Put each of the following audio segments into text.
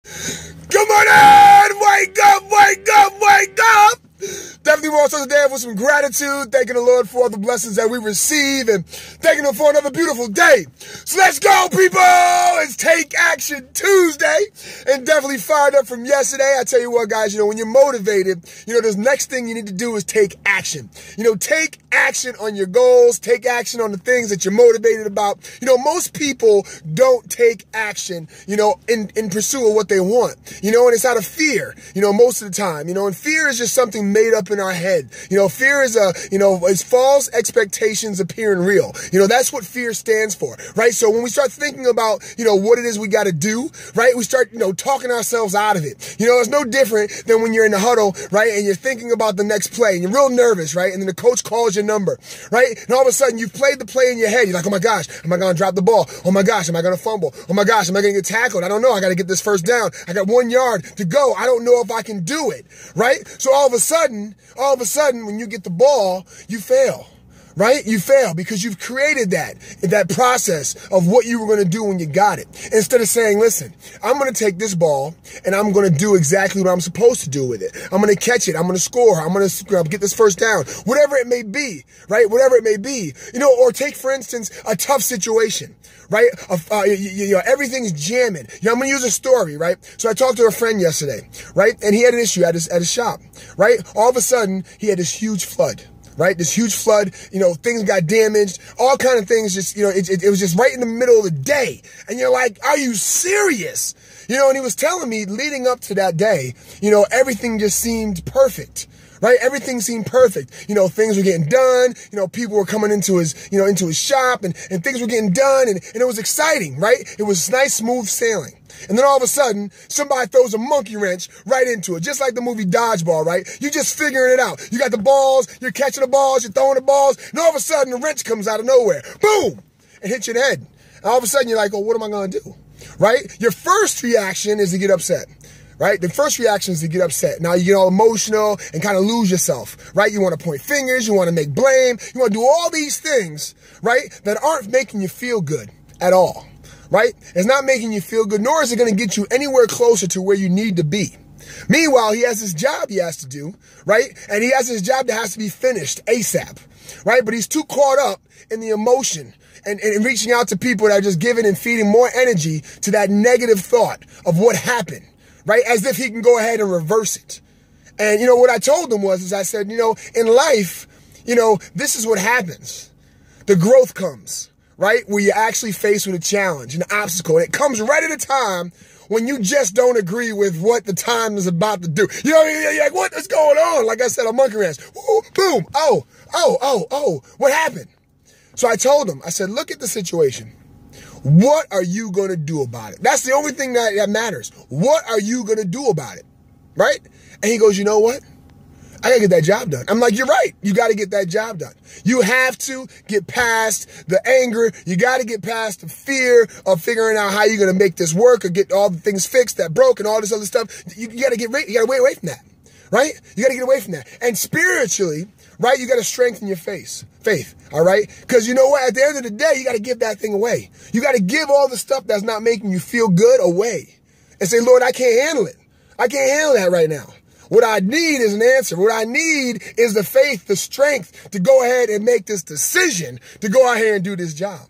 Good morning! Wake up, wake up, wake up! Definitely want to start the day with some gratitude, thanking the Lord for all the blessings that we receive and thanking Him for another beautiful day. So let's go, people! It's Take Action Tuesday and definitely fired up from yesterday. I tell you what, guys, when you're motivated, the next thing you need to do is take action. Take action on your goals, take action on the things that you're motivated about. Most people don't take action, in pursuit of what they want, and it's out of fear, most of the time, and fear is just something made up in our head. Fear is it's false expectations appearing real. That's what fear stands for, right? So when we start thinking about, what it is we got to do, right? We start, talking ourselves out of it. It's no different than when you're in the huddle, right? And you're thinking about the next play and you're real nervous, right? And then the coach calls your number, right? And all of a sudden you've played the play in your head. You're like, oh my gosh, am I going to drop the ball? Oh my gosh, am I going to fumble? Oh my gosh, am I going to get tackled? I don't know. I got to get this first down. I got 1 yard to go. I don't know if I can do it, right? So all of a sudden, when you get the ball, you fail, right? You fail because you've created that process of what you were going to do when you got it. Instead of saying, listen, I'm going to take this ball and I'm going to do exactly what I'm supposed to do with it. I'm going to catch it. I'm going to score. I'm going to get this first down, whatever it may be, right? Whatever it may be, or take, for instance, a tough situation, right? Everything's jamming. I'm going to use a story, right? So I talked to a friend yesterday, right? And he had an issue at his shop, right? All of a sudden, he had this huge flood. Right? This huge flood, things got damaged, all kind of things just, it was just right in the middle of the day. And you're like, are you serious? And he was telling me leading up to that day, everything just seemed perfect. Right? Everything seemed perfect. Things were getting done. People were coming into his shop and things were getting done and it was exciting, right? It was nice, smooth sailing. And then all of a sudden, somebody throws a monkey wrench right into it. Just like the movie Dodgeball, right? You're just figuring it out. You got the balls, you're catching the balls, you're throwing the balls, and all of a sudden the wrench comes out of nowhere. Boom! And hits your head. And all of a sudden you're like, oh, what am I going to do? Right? Your first reaction is to get upset. Right? The first reaction is to get upset. Now you get all emotional and kind of lose yourself, right? You want to point fingers, you want to make blame, you want to do all these things, right? That aren't making you feel good at all, right? It's not making you feel good, nor is it going to get you anywhere closer to where you need to be. Meanwhile, he has this job he has to do, right? And he has this job that has to be finished ASAP, right? But he's too caught up in the emotion and reaching out to people that are just giving and feeding more energy to that negative thought of what happened. Right? As if he can go ahead and reverse it. And, what I told him was, I said, in life, this is what happens. The growth comes, right? Where you're actually faced with a challenge, an obstacle. And it comes right at a time when you just don't agree with what the time is about to do. You're like, what is going on? Like I said, a monkey wrench. Ooh, boom. Oh, what happened? So I told him, I said, look at the situation. What are you going to do about it? That's the only thing that matters. What are you going to do about it? Right? And he goes, you know what? I got to get that job done. I'm like, you're right. You got to get that job done. You have to get past the anger. You got to get past the fear of figuring out how you're going to make this work or get all the things fixed that broke and all this other stuff. You got to get away from that. Right? You got to get away from that. And spiritually, right, you got to strengthen your faith, all right? Because you know what? At the end of the day, you got to give that thing away. You got to give all the stuff that's not making you feel good away and say, Lord, I can't handle it. I can't handle that right now. What I need is an answer. What I need is the faith, the strength to go ahead and make this decision to go out here and do this job.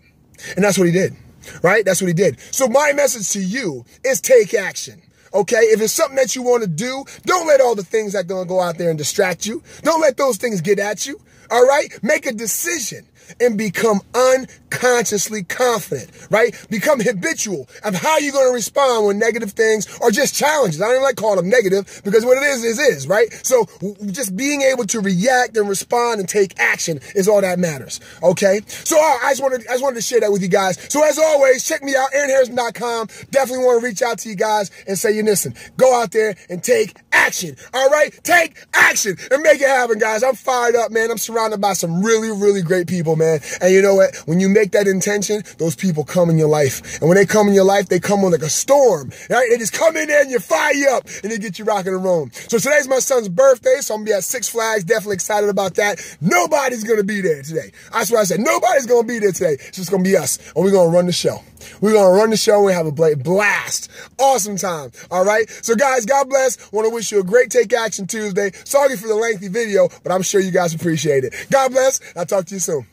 And that's what he did, right? That's what he did. So my message to you is take action. Okay, if it's something that you want to do, don't let all the things that are going to go out there and distract you. Don't let those things get at you. All right, make a decision and become unconsciously confident, right? Become habitual of how you're going to respond when negative things are just challenges. I don't even like calling them negative because what it is, right? So just being able to react and respond and take action is all that matters, okay? So I just wanted to share that with you guys. So as always, check me out, AaronHarrison.com. Definitely want to reach out to you guys and say, listen, go out there and take action, all right? Take action and make it happen, guys. I'm fired up, man. I'm surrounded by some really, really great people, man. And you know what? When you make that intention, those people come in your life. And when they come in your life, they come on like a storm, right? They just come in there and you fire you up and they get you rocking and rolling. So today's my son's birthday, so I'm going to be at Six Flags. Definitely excited about that. Nobody's going to be there today. That's what I said. Nobody's going to be there today. It's just going to be us. And we're going to run the show. We're going to run the show and have a blast. Awesome time. All right. So guys, God bless. Want to wish you a great Take Action Tuesday. Sorry for the lengthy video, but I'm sure you guys appreciate it. God bless. I'll talk to you soon.